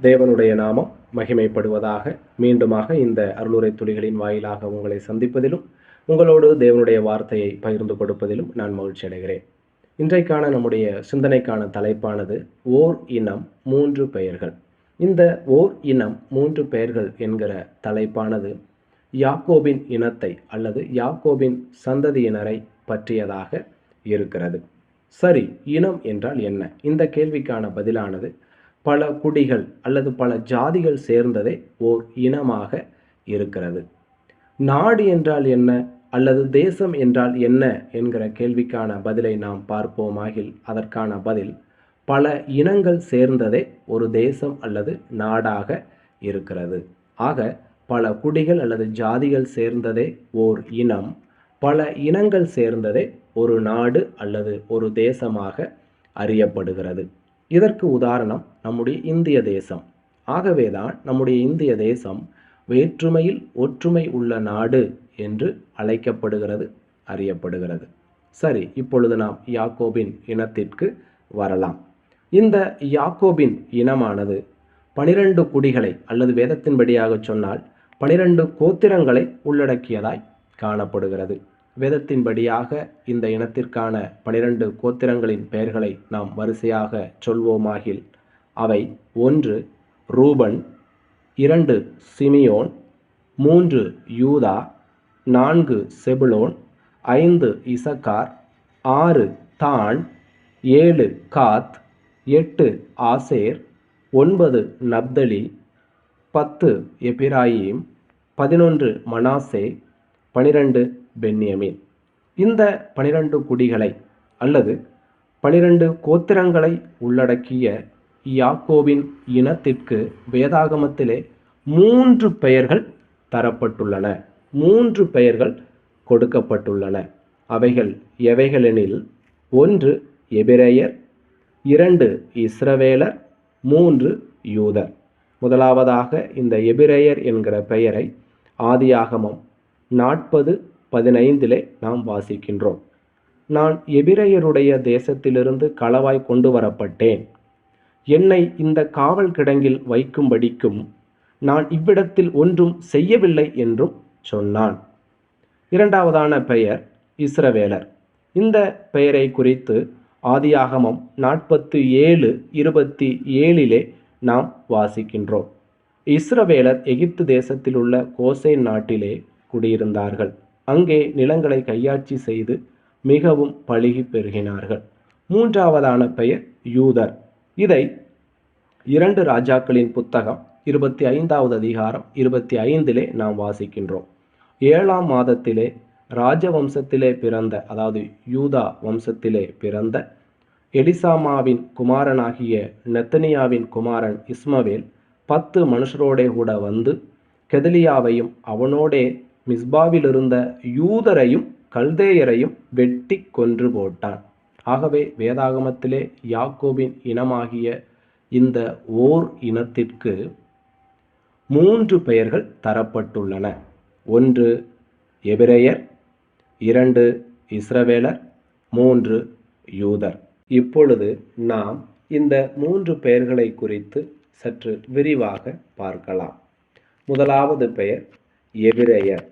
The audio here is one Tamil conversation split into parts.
தேவனுடைய நாமம் மகிமைப்படுவதாக. மீண்டுமாக இந்த அருளுரை துளிகளின் வாயிலாக உங்களை சந்திப்பதிலும் உங்களோடு தேவனுடைய வார்த்தையை பகிர்ந்து கொடுப்பதிலும் நான் மகிழ்ச்சி அடைகிறேன். இன்றைக்கான நம்முடைய சிந்தனைக்கான தலைப்பானது ஓர் இனம் மூன்று பெயர்கள். இந்த ஓர் இனம் மூன்று பெயர்கள் என்கிற தலைப்பானது யாக்கோபின் இனத்தை அல்லது யாக்கோபின் சந்ததியினரை பற்றியதாக இருக்கிறது. சரி, இனம் என்றால் என்ன? இந்த கேள்விக்கான பதிலானது பல குடிகள் அல்லது பல ஜாதிகள் சேர்ந்ததே ஓர் இனமாக இருக்கிறது. நாடு என்றால் என்ன அல்லது தேசம் என்றால் என்ன என்கிற கேள்விக்கான பதிலை நாம் பார்ப்போமாகில் அதற்கான பதில் பல இனங்கள் சேர்ந்ததே ஒரு தேசம் அல்லது நாடாக இருக்கிறது. ஆக பல குடிகள் அல்லது ஜாதிகள் சேர்ந்ததே ஓர் இனம், பல இனங்கள் சேர்ந்ததே ஒரு நாடு அல்லது ஒரு தேசமாக அறியப்படுகிறது. இதற்கு உதாரணம் நம்முடைய இந்திய தேசம். ஆகவேதான் நம்முடைய இந்திய தேசம் வேற்றுமையில் ஒற்றுமை உள்ள நாடு என்று அழைக்கப்படுகிறது, அறியப்படுகிறது. சரி, இப்பொழுது நாம் யாக்கோபின் இனத்திற்கு வரலாம். இந்த யாக்கோபின் இனமானது 12 குடிகளை அல்லது வேதத்தின்படியாக சொன்னால் 12 கோத்திரங்களை உள்ளடக்கியதாய் காணப்படுகிறது. வேதத்தின்படியாக இந்த இனத்திற்கான 12 கோத்திரங்களின் பெயர்களை நாம் வரிசையாக சொல்வோமாகில் அவை 1 ரூபன், 2 சிமியோன், 3 யூதா, 4 செபுலோன், 5 இசக்கார், 6 தான், 7 காத், 8 ஆசேர், 9 நப்தலி, 10 எப்பிராயிம், 11 மனாசே, 12 பென்யமீன். இந்த 12 குடிகளை அல்லது 12 கோத்திரங்களை உள்ளடக்கிய யாக்கோபின் இனத்திற்கு வேதாகமத்திலே 3 பெயர்கள் தரப்பட்டுள்ளன, 3 பெயர்கள் கொடுக்கப்பட்டுள்ளன. அவைகள் எவைகளெனில் 1 எபிரேயர், 2 இஸ்ரவேலர், 3 யூதர். முதலாவதாக இந்த எபிரேயர் என்கிற பெயரை ஆதியாகமம் 40:15 நாம் வாசிக்கின்றோம். நான் எபிரேயருடைய தேசத்திலிருந்து களவாய் கொண்டு வரப்பட்டேன். என்னை இந்த காவல் கிடங்கில் வைக்கும்படிக்கும் நான் இவ்விடத்தில் ஒன்றும் செய்யவில்லை என்றும் சொன்னான். இரண்டாவதான பெயர் இஸ்ரவேலர். இந்த பெயரை குறித்து ஆதியாகமம் 47:27 நாம் வாசிக்கின்றோம். இஸ்ரவேலர் எகிப்து தேசத்தில் உள்ள கோசேன் நாட்டிலே குடியிருந்தார்கள். அங்கே நிலங்களை கையாட்சி செய்து மிகவும் பலுகி பெருகினார்கள். மூன்றாவதான பெயர் யூதர். இதை 2 ராஜாக்களின் புத்தகம் 25வது அதிகாரம் 25 நாம் வாசிக்கின்றோம். 7ஆம் மாதத்திலே ராஜவம்சத்திலே பிறந்த, அதாவது யூதா வம்சத்திலே பிறந்த எலிசாமாவின் குமாரனாகிய நெத்தனியாவின் குமாரன் இஸ்மவேல் 10 மனுஷரோடே கூட வந்து கெதலியாவையும் அவனோடே மிஸ்பாவிலிருந்த யூதரையும் கல்தேயரையும் வெட்டி கொன்று போட்டான். ஆகவே வேதாகமத்திலே யாக்கோபின் இனமாகிய இந்த ஓர் இனத்திற்கு 3 பெயர்கள் தரப்பட்டுள்ளன. 1 எபிரேயர், 2 இஸ்ரவேலர், 3 யூதர். இப்பொழுது நாம் இந்த 3 பெயர்களை குறித்து சற்று விரிவாக பார்க்கலாம். முதலாவது பெயர் எபிரேயர்.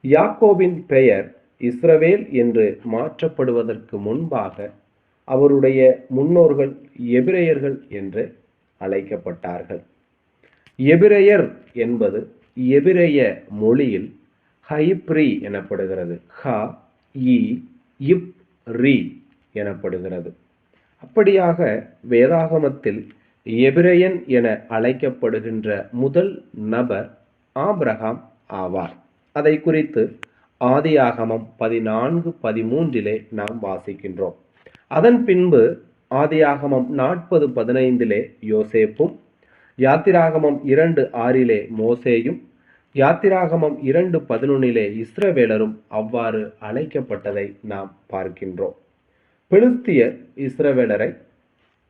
யாக்கோபின் பெயர் இஸ்ரவேல் என்று மாற்றப்படுவதற்கு முன்பாக அவருடைய முன்னோர்கள் எபிரேயர்கள் என்று அழைக்கப்பட்டார்கள். எபிரேயர் என்பது எபிரேய மொழியில் ஹைப்ரி எனப்படுகிறது. இப்-ரி எனப்படுகிறது. அப்படியாக வேதாகமத்தில் எபிரேயன் என அழைக்கப்படுகின்ற முதல் நபர் ஆபிரகாம் ஆவார். அதை குறித்து ஆதியாகமம் 14:13 நாம் வாசிக்கின்றோம். அதன் பின்பு ஆதியாகமம் 40:15 யோசேப்பும், யாத்திராகமம் 2:6 மோசேயும், யாத்திராகமம் 2:11 இஸ்ரவேலரும் அவ்வாறு அழைக்கப்பட்டதை நாம் பார்க்கின்றோம். பெலிஸ்தியர் இஸ்ரவேலரை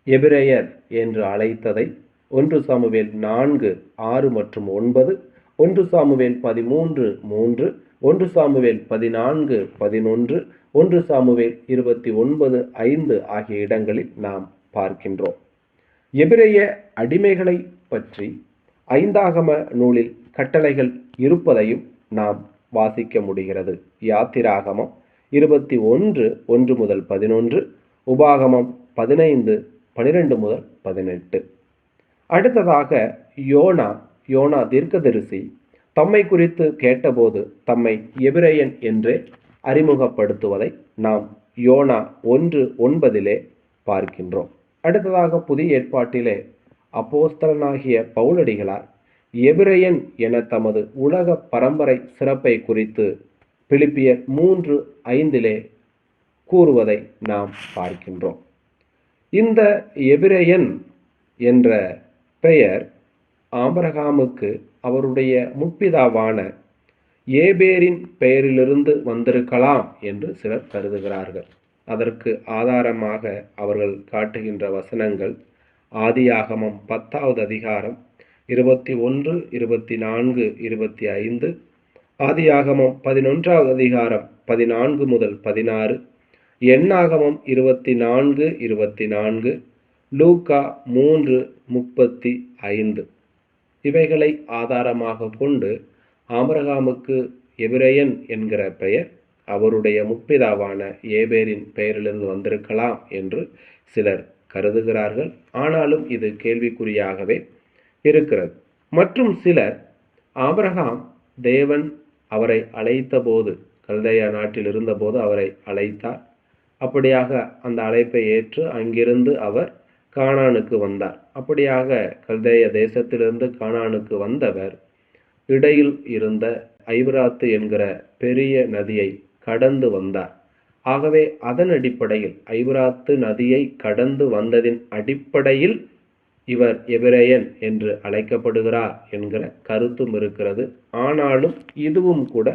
எபிரேயர் என்று அழைத்ததை 1 சாமுவேல் 4:6 மற்றும் 9, 1 சாமுவேல் 13:3, 1 சாமுவேல் 14:11, 1 சாமுவேல் 29:5 ஆகிய இடங்களில் நாம் பார்க்கின்றோம். எபிரேய அடிமைகளை பற்றி ஐந்தாகம நூலில் கட்டளைகள் இருப்பதையும் நாம் வாசிக்க முடிகிறது. யாத்திராகமம் 21:1 முதல் 11, உபாகமம் 15:12 முதல் 18. அடுத்ததாக யோனா தீர்க்கதரிசி தம்மை குறித்து கேட்டபோது தம்மை எபிரெயன் என்றே அறிமுகப்படுத்துவதை நாம் யோனா 1:9 பார்க்கின்றோம். அடுத்ததாக புதிய ஏற்பாட்டிலே அப்போஸ்தலனாகிய பவுலடிகளார் எபிரெயன் என தமது உலக பரம்பரை சிறப்பை குறித்து பிலிப்பியர் 3:5 கூறுவதை நாம் பார்க்கின்றோம். இந்த எபிரெயன் என்ற பெயர் ஆபிரகாமுக்கு அவருடைய முற்பிதாவான ஏபேரின் பெயரிலிருந்து வந்திருக்கலாம் என்று சிலர் கருதுகிறார்கள். அதற்கு ஆதாரமாக அவர்கள் காட்டுகின்ற வசனங்கள் ஆதியாகமம் 10வது அதிகாரம் 21, 24, 25, ஆதியாகமம் 11வது அதிகாரம் 14 முதல் 16, எண்ணாகமம் 24, 24, லூக்கா 3:35. இவைகளை ஆதாரமாக கொண்டு ஆபிரகாமுக்கு எபிரெயன் என்கிற பெயர் அவருடைய முற்பிதாவான ஏபேரின் பெயரிலிருந்து வந்திருக்கலாம் என்று சிலர் கருதுகிறார்கள். ஆனாலும் இது கேள்விக்குறியாகவே இருக்கிறது. மற்றும் சிலர் ஆபிரகாம் தேவன் அவரை அழைத்த போது, கல்தேயா நாட்டில் இருந்தபோது அவரை அழைத்தார். அப்படியாக அந்த அழைப்பை ஏற்று அங்கிருந்து அவர் கானானுக்கு வந்தார். அப்படியாக கல்தேய தேசத்திலிருந்து கானானுக்கு வந்தவர் இடையில் இருந்த ஐபிராத்து என்கிற பெரிய நதியை கடந்து வந்தார். ஆகவே அதன் அடிப்படையில் ஐபிராத்து நதியை கடந்து வந்ததின் அடிப்படையில் இவர் எபிரெயன் என்று அழைக்கப்படுகிறார் என்கிற கருத்தும் இருக்கிறது. ஆனாலும் இதுவும் கூட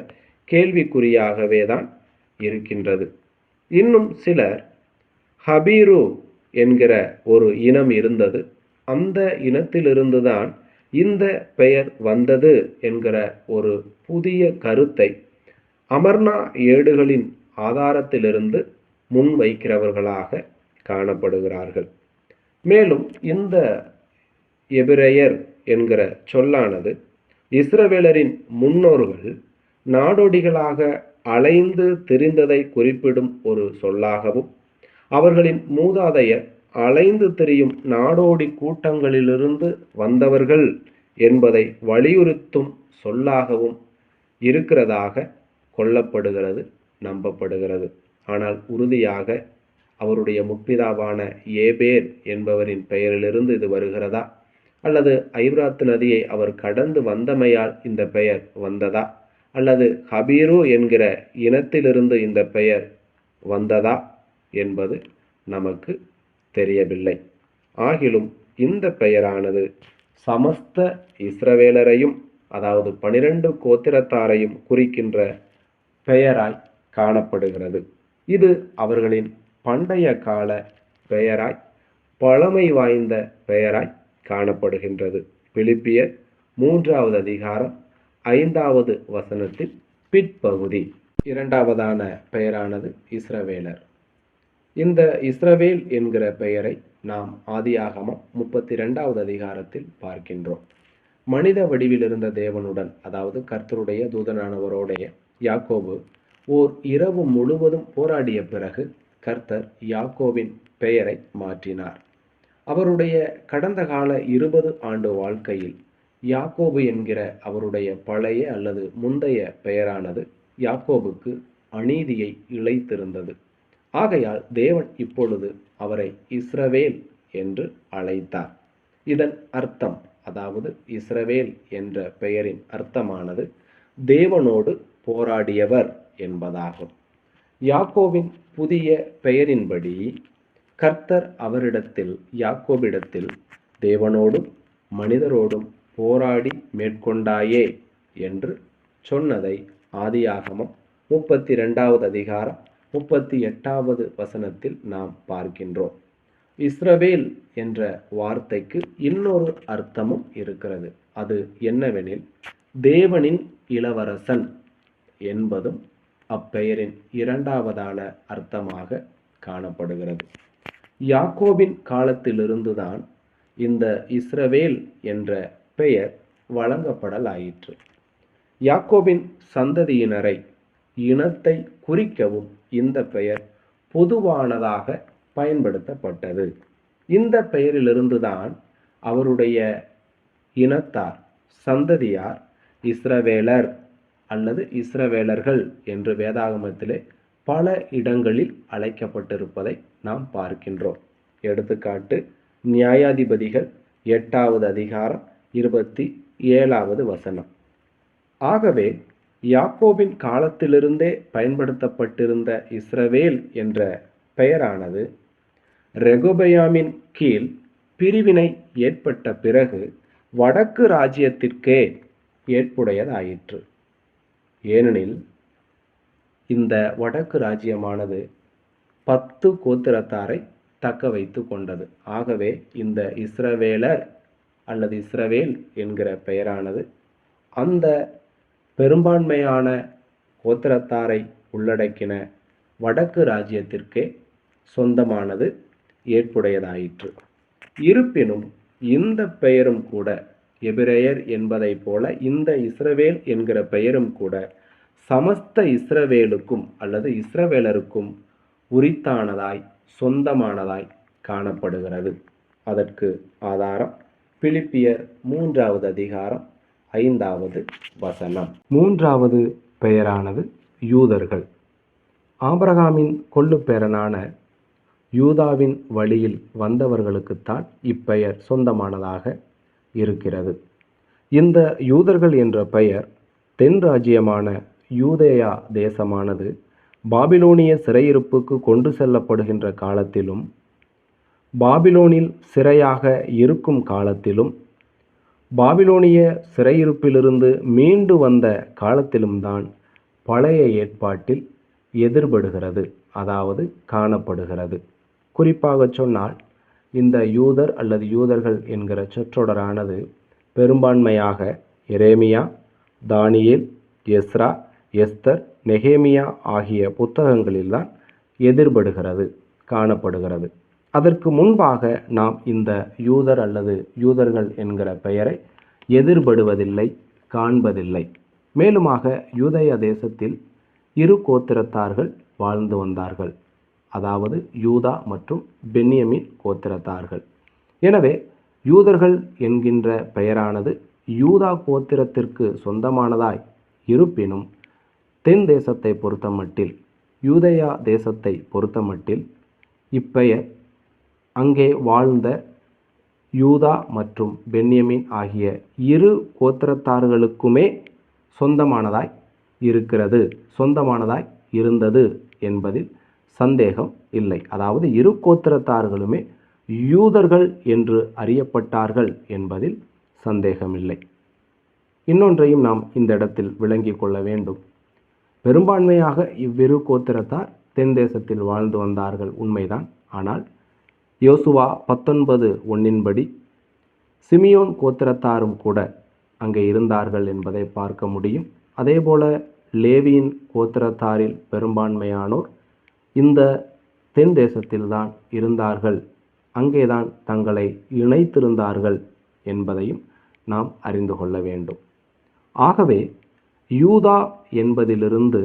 கேள்விக்குறியாகவே தான் இருக்கின்றது. இன்னும் சிலர் ஹபீரு என்கிற ஒரு இனம் இருந்தது, அந்த இனத்திலிருந்துதான் இந்த பெயர் வந்தது என்கிற ஒரு புதிய கருத்தை அமர்னா ஏடுகளின் ஆதாரத்திலிருந்து முன்வைக்கிறவர்களாக காணப்படுகிறார்கள். மேலும் இந்த எபிரெயர் என்கிற சொல்லானது இஸ்ரவேலரின் முன்னோர்கள் நாடோடிகளாக அலைந்து திரிந்ததை குறிப்பிடும் ஒரு சொல்லாகவும், அவர்களின் மூதாதையர் அலைந்து திரியும் நாடோடி கூட்டங்களிலிருந்து வந்தவர்கள் என்பதை வலியுறுத்தும் சொல்லாகவும் இருக்கிறதாக கொள்ளப்படுகிறது, நம்பப்படுகிறது. ஆனால் உறுதியாக அவருடைய முற்பிதாவான ஏபேர் என்பவரின் பெயரிலிருந்து இது வருகிறதா, அல்லது ஐபிராத்து நதியை அவர் கடந்து வந்தமையால் இந்த பெயர் வந்ததா, அல்லது ஹபீரு என்கிற இனத்திலிருந்து இந்த பெயர் வந்ததா என்பது நமக்கு தெரியவில்லை. ஆகிலும் இந்த பெயரானது சமஸ்த இஸ்ரவேலரையும், அதாவது 12 கோத்திரத்தாரையும் குறிக்கின்ற பெயராய் காணப்படுகிறது. இது அவர்களின் பண்டைய கால பெயராய், பழமை வாய்ந்த பெயராய் காணப்படுகின்றது. பிலிப்பியர் 3வது அதிகாரம் 5வது வசனத்தில் பிற்பகுதி. இரண்டாவதான பெயரானது இஸ்ரவேலர். இந்த இஸ்ரவேல் என்கிற பெயரை நாம் ஆதியாகமம் 32வது அதிகாரத்தில் பார்க்கின்றோம். மனித வடிவில் இருந்த தேவனுடன், அதாவது கர்த்தருடைய தூதனானவரோடைய யாக்கோபு ஓர் இரவு முழுவதும் போராடிய பிறகு கர்த்தர் யாக்கோபின் பெயரை மாற்றினார். அவருடைய கடந்த கால 20 ஆண்டு வாழ்க்கையில் யாக்கோபு என்கிற அவருடைய பழைய அல்லது முந்தைய பெயரானது யாக்கோபுக்கு அநீதியை இழைத்திருந்தது. ஆகையால் தேவன் இப்பொழுது அவரை இஸ்ரவேல் என்று அழைத்தார். இதன் அர்த்தம், அதாவது இஸ்ரவேல் என்ற பெயரின் அர்த்தமானது தேவனோடு போராடியவர் என்பதாகும். யாக்கோபின் புதிய பெயரின்படி கர்த்தர் அவரிடத்தில், யாக்கோபிடத்தில் தேவனோடும் மனிதரோடும் போராடி மேற்கொண்டாயே என்று சொன்னதை ஆதியாகமம் 32வது அதிகாரம் 38வது வசனத்தில் நாம் பார்க்கின்றோம். இஸ்ரவேல் என்ற வார்த்தைக்கு இன்னொரு அர்த்தமும் இருக்கிறது. அது என்னவெனில் தேவனின் இளவரசன் என்பதும் அப்பெயரின் இரண்டாவதான அர்த்தமாக காணப்படுகிறது. யாக்கோபின் காலத்திலிருந்துதான் இந்த இஸ்ரவேல் என்ற பெயர் வழங்கப்படலாயிற்று. யாக்கோபின் சந்ததியினரை இனத்தை குறிக்கவும் இந்த பெயர் பொதுவானதாக பயன்படுத்தப்பட்டது. இந்த பெயரிலிருந்துதான் அவருடைய இனத்தார், சந்ததியார் இஸ்ரவேலர் அல்லது இஸ்ரவேலர்கள் என்று வேதாகமத்திலே பல இடங்களில் அழைக்கப்பட்டிருப்பதை நாம் பார்க்கின்றோம். எடுத்துக்காட்டு நியாயாதிபதிகள் 8வது அதிகாரம் 27வது வசனம். ஆகவே யாக்கோபின் காலத்திலிருந்தே பயன்படுத்தப்பட்டிருந்த இஸ்ரவேல் என்ற பெயரானது ரெகொபெயாமின் கீழ் பிரிவினை ஏற்பட்ட பிறகு வடக்கு ராஜ்யத்திற்கே ஏற்புடையதாயிற்று. ஏனெனில் இந்த வடக்கு ராஜ்யமானது 10 கோத்திரத்தாரை தக்க வைத்து கொண்டது. ஆகவே இந்த இஸ்ரவேலர் அல்லது இஸ்ரவேல் என்கிற பெயரானது அந்த பெரும்பான்மையான கோத்திரத்தாரை உள்ளடக்கின வடக்கு ராஜ்யத்திற்கே சொந்தமானது, ஏற்புடையதாயிற்று. இருப்பினும் இந்த பெயரும் கூட எபிரேயர் என்பதை போல இந்த இஸ்ரவேல் என்கிற பெயரும் கூட சமஸ்த இஸ்ரவேலுக்கும் அல்லது இஸ்ரவேலருக்கும் உரித்தானதாய் சொந்தமானதாய் காணப்படுகிறது. அதற்கு ஆதாரம் பிலிப்பியர் 3வது அதிகாரம் 5வது வசனம். 3வது பெயரானது யூதர்கள். ஆபிரகாமின் கொள்ளு பேரனான யூதாவின் வழியில் வந்தவர்களுக்குத்தான் இப்பெயர் சொந்தமானதாக இருக்கிறது. இந்த யூதர்கள் என்ற பெயர் தென் ராஜ்யமான யூதேயா தேசமானது பாபிலோனிய சிறையிருப்புக்கு கொண்டு செல்லப்படுகின்ற காலத்திலும், பாபிலோனில் சிறையாக இருக்கும் காலத்திலும், பாபிலோனிய சிறையிருப்பிலிருந்து மீண்டு வந்த காலத்திலும் தான் பழைய ஏற்பாட்டில் எதிர்படுகிறது, அதாவது காணப்படுகிறது. குறிப்பாக சொன்னால் இந்த யூதர் அல்லது யூதர்கள் என்கிற சொற்றொடரானது பெரும்பான்மையாக எரேமியா, தானியேல், எஸ்ரா, எஸ்தர், நெகேமியா ஆகிய புத்தகங்களில்தான் எதிர்படுகிறது, காணப்படுகிறது. அதற்கு முன்பாக நாம் இந்த யூதர் அல்லது யூதர்கள் என்கிற பெயரை எதிர்படுவதில்லை, காண்பதில்லை. மேலுமாக யூதேய தேசத்தில் 2 கோத்திரத்தார்கள் வாழ்ந்து வந்தார்கள், அதாவது யூதா மற்றும் பென்யமீன் கோத்திரத்தார்கள். எனவே யூதர்கள் என்கின்ற பெயரானது யூதா கோத்திரத்திற்கு சொந்தமானதாய் இருப்பினும் தென் தேசத்தை பொறுத்தமட்டில், யூதேயா தேசத்தை பொறுத்தமட்டில் இப்பெயர் அங்கே வாழ்ந்த யூதா மற்றும் பென்யமீன் ஆகிய 2 கோத்திரத்தார்களுக்குமே சொந்தமானதாய் இருக்கிறது, சொந்தமானதாய் இருந்தது என்பதில் சந்தேகம் இல்லை. அதாவது 2 கோத்திரத்தார்களுமே யூதர்கள் என்று அறியப்பட்டார்கள் என்பதில் சந்தேகமில்லை. இன்னொன்றையும் நாம் இந்த இடத்தில் விளங்கிக் கொள்ள வேண்டும். பெரும்பான்மையாக இவ்விரு கோத்திரத்தார் தென் தேசத்தில் வாழ்ந்து வந்தார்கள், உண்மைதான். ஆனால் யோசுவா 19:1 சிமியோன் கோத்திரத்தாரும் கூட அங்கே இருந்தார்கள் என்பதை பார்க்க முடியும். அதேபோல லேவியின் கோத்திரத்தாரில் பெரும்பான்மையானோர் இந்த தென் தேசத்தில்தான் இருந்தார்கள், அங்கேதான் தங்களை இணைத்திருந்தார்கள் என்பதையும் நாம் அறிந்து கொள்ள வேண்டும். ஆகவே யூதா என்பதிலிருந்து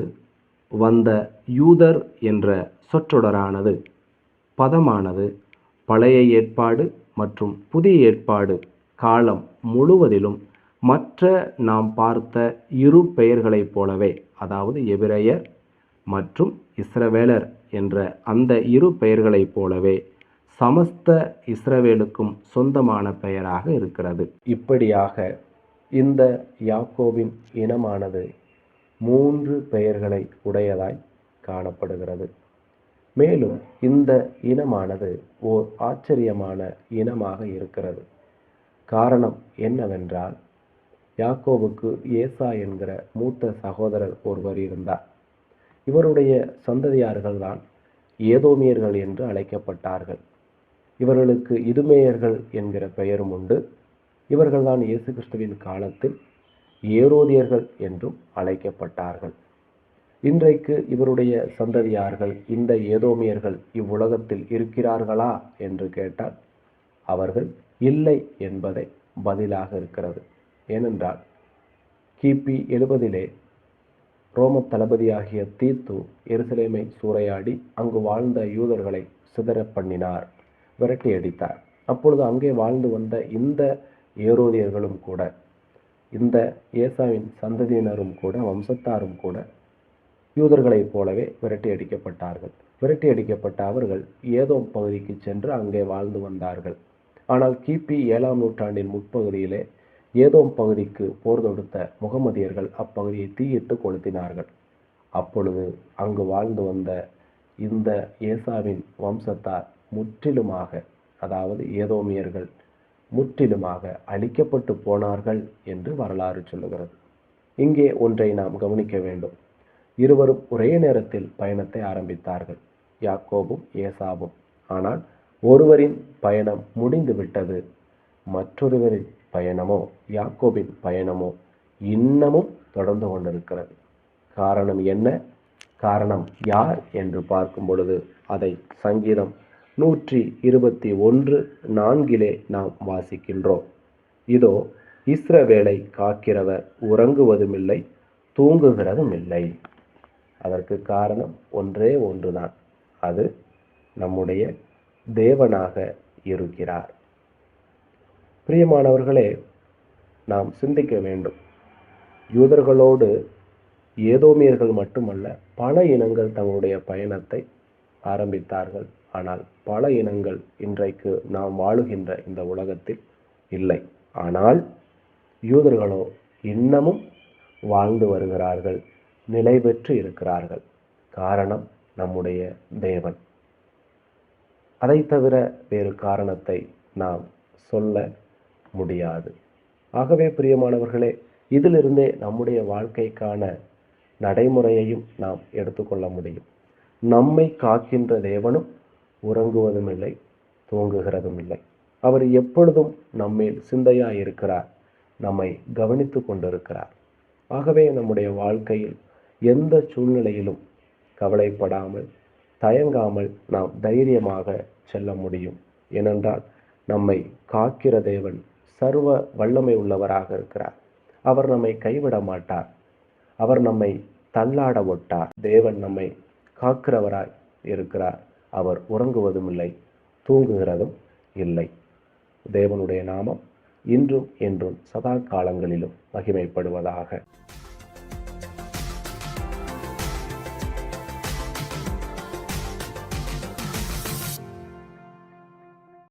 வந்த யூதர் என்ற சொற்றொடரானது, பதமானது பழைய ஏற்பாடு மற்றும் புதிய ஏற்பாடு காலம் முழுவதிலும் மற்ற நாம் பார்த்த 2 பெயர்களைப் போலவே, அதாவது எபிரேயர் மற்றும் இஸ்ரவேலர் என்ற அந்த 2 பெயர்களைப் போலவே சமஸ்த இஸ்ரவேலுக்கும் சொந்தமான பெயராக இருக்கிறது. இப்படியாக இந்த யாக்கோபின் இனமானது 3 பெயர்களை உடையதாய் காணப்படுகிறது. மேலும் இந்த இனமானது ஓர் ஆச்சரியமான இனமாக இருக்கிறது. காரணம் என்னவென்றால், யாக்கோபுக்கு ஏசா என்கிற மூத்த சகோதரர் ஒருவர் இருந்தார். இவருடைய சந்ததியார்கள்தான் ஏதோமியர்கள் என்று அழைக்கப்பட்டார்கள். இவர்களுக்கு இதுமேயர்கள் என்கிற பெயரும் உண்டு. இவர்கள்தான் இயேசு கிறிஸ்துவின் காலத்தில் ஏரோதியர்கள் என்றும் அழைக்கப்பட்டார்கள். இன்றைக்கு இவருடைய சந்ததியார்கள், இந்த ஏதோமியர்கள் இவ்வுலகத்தில் இருக்கிறார்களா என்று கேட்டால் அவர்கள் இல்லை என்பதை பதிலாக இருக்கிறது. ஏனென்றால் கிபி 70 ரோம தளபதியாகிய தீத்து எருசலேமை சூறையாடி அங்கு வாழ்ந்த யூதர்களை சிதற பண்ணினார், விரட்டி அடித்தார். அப்பொழுது அங்கே வாழ்ந்து வந்த இந்த ஏரோதியர்களும் கூட, இந்த ஏசாவின் சந்ததியினரும் கூட, வம்சத்தாரும் கூட யூதர்களைப் போலவே விரட்டி அடிக்கப்பட்டார்கள். விரட்டி அடிக்கப்பட்ட அவர்கள் ஏதோம் பகுதிக்கு சென்று அங்கே வாழ்ந்து வந்தார்கள். ஆனால் கிபி 7ஆம் நூற்றாண்டின் முற்பகுதியிலே ஏதோம் பகுதிக்கு போர் தொடுத்த முகமதியர்கள் அப்பகுதியை தீயிட்டு கொளுத்தினார்கள். அப்பொழுது அங்கு வாழ்ந்து வந்த இந்த ஏசாவின் வம்சத்தார் முற்றிலுமாக, அதாவது ஏதோமியர்கள் முற்றிலுமாக அழிக்கப்பட்டு போனார்கள் என்று வரலாறு சொல்லுகிறது. இங்கே ஒன்றை நாம் கவனிக்க வேண்டும். இருவரும் ஒரே நேரத்தில் பயணத்தை ஆரம்பித்தார்கள், யாக்கோபும் ஏசாவும். ஆனால் ஒருவரின் பயணம் முடிந்து விட்டது, மற்றொருவரின் பயணமோ, யாக்கோபின் பயணமோ இன்னமும் தொடர்ந்து கொண்டிருக்கிறது. காரணம் என்ன? காரணம் யார் என்று பார்க்கும் பொழுது அதை சங்கீதம் 121:4 நாம் வாசிக்கின்றோம். இதோ, இஸ்ரவேலை காக்கிறவர் உறங்குவதுமில்லை, தூங்குகிறதும் இல்லை. அதற்கு காரணம் ஒன்றே ஒன்றுதான், அது நம்முடைய தேவனாக இருக்கிறார். பிரியமானவர்களே, நாம் சிந்திக்க வேண்டும். யூதர்களோடு ஏதோமியர்கள் மட்டுமல்ல, பல இனங்கள் தங்களுடைய பயணத்தை ஆரம்பித்தார்கள். ஆனால் பல இனங்கள் இன்றைக்கு நாம் வாழுகின்ற இந்த உலகத்தில் இல்லை. ஆனால் யூதர்களோ இன்னமும் வாழ்ந்து வருகிறார்கள், நிலை பெற்று இருக்கிறார்கள். காரணம் நம்முடைய தேவன். அதை தவிர வேறு காரணத்தை நாம் சொல்ல முடியாது. ஆகவே பிரியமானவர்களே, இதிலிருந்தே நம்முடைய வாழ்க்கைக்கான நடைமுறையையும் நாம் எடுத்துக்கொள்ள முடியும். நம்மை காக்கின்ற தேவனும் உறங்குவதும் இல்லை, தூங்குகிறதும் இல்லை. அவர் எப்பொழுதும் நம்மேல் சிந்தையாய் இருக்கிறார், நம்மை கவனித்து கொண்டிருக்கிறார். ஆகவே நம்முடைய வாழ்க்கையில் எந்த சூழ்நிலையிலும் கவலைப்படாமல், தயங்காமல் நாம் தைரியமாக செல்ல முடியும். ஏனென்றால் நம்மை காக்கிற தேவன் சர்வ வல்லமை உள்ளவராக இருக்கிறார். அவர் நம்மை கைவிட மாட்டார், அவர் நம்மை தள்ளாட ஒட்டார். தேவன் நம்மை காக்கிறவராய் இருக்கிறார். அவர் உறங்குவதும் இல்லை, தூங்குகிறதும் இல்லை. தேவனுடைய நாமம் இன்றும் என்றும் சதா காலங்களிலும் மகிமைப்படுவதாக.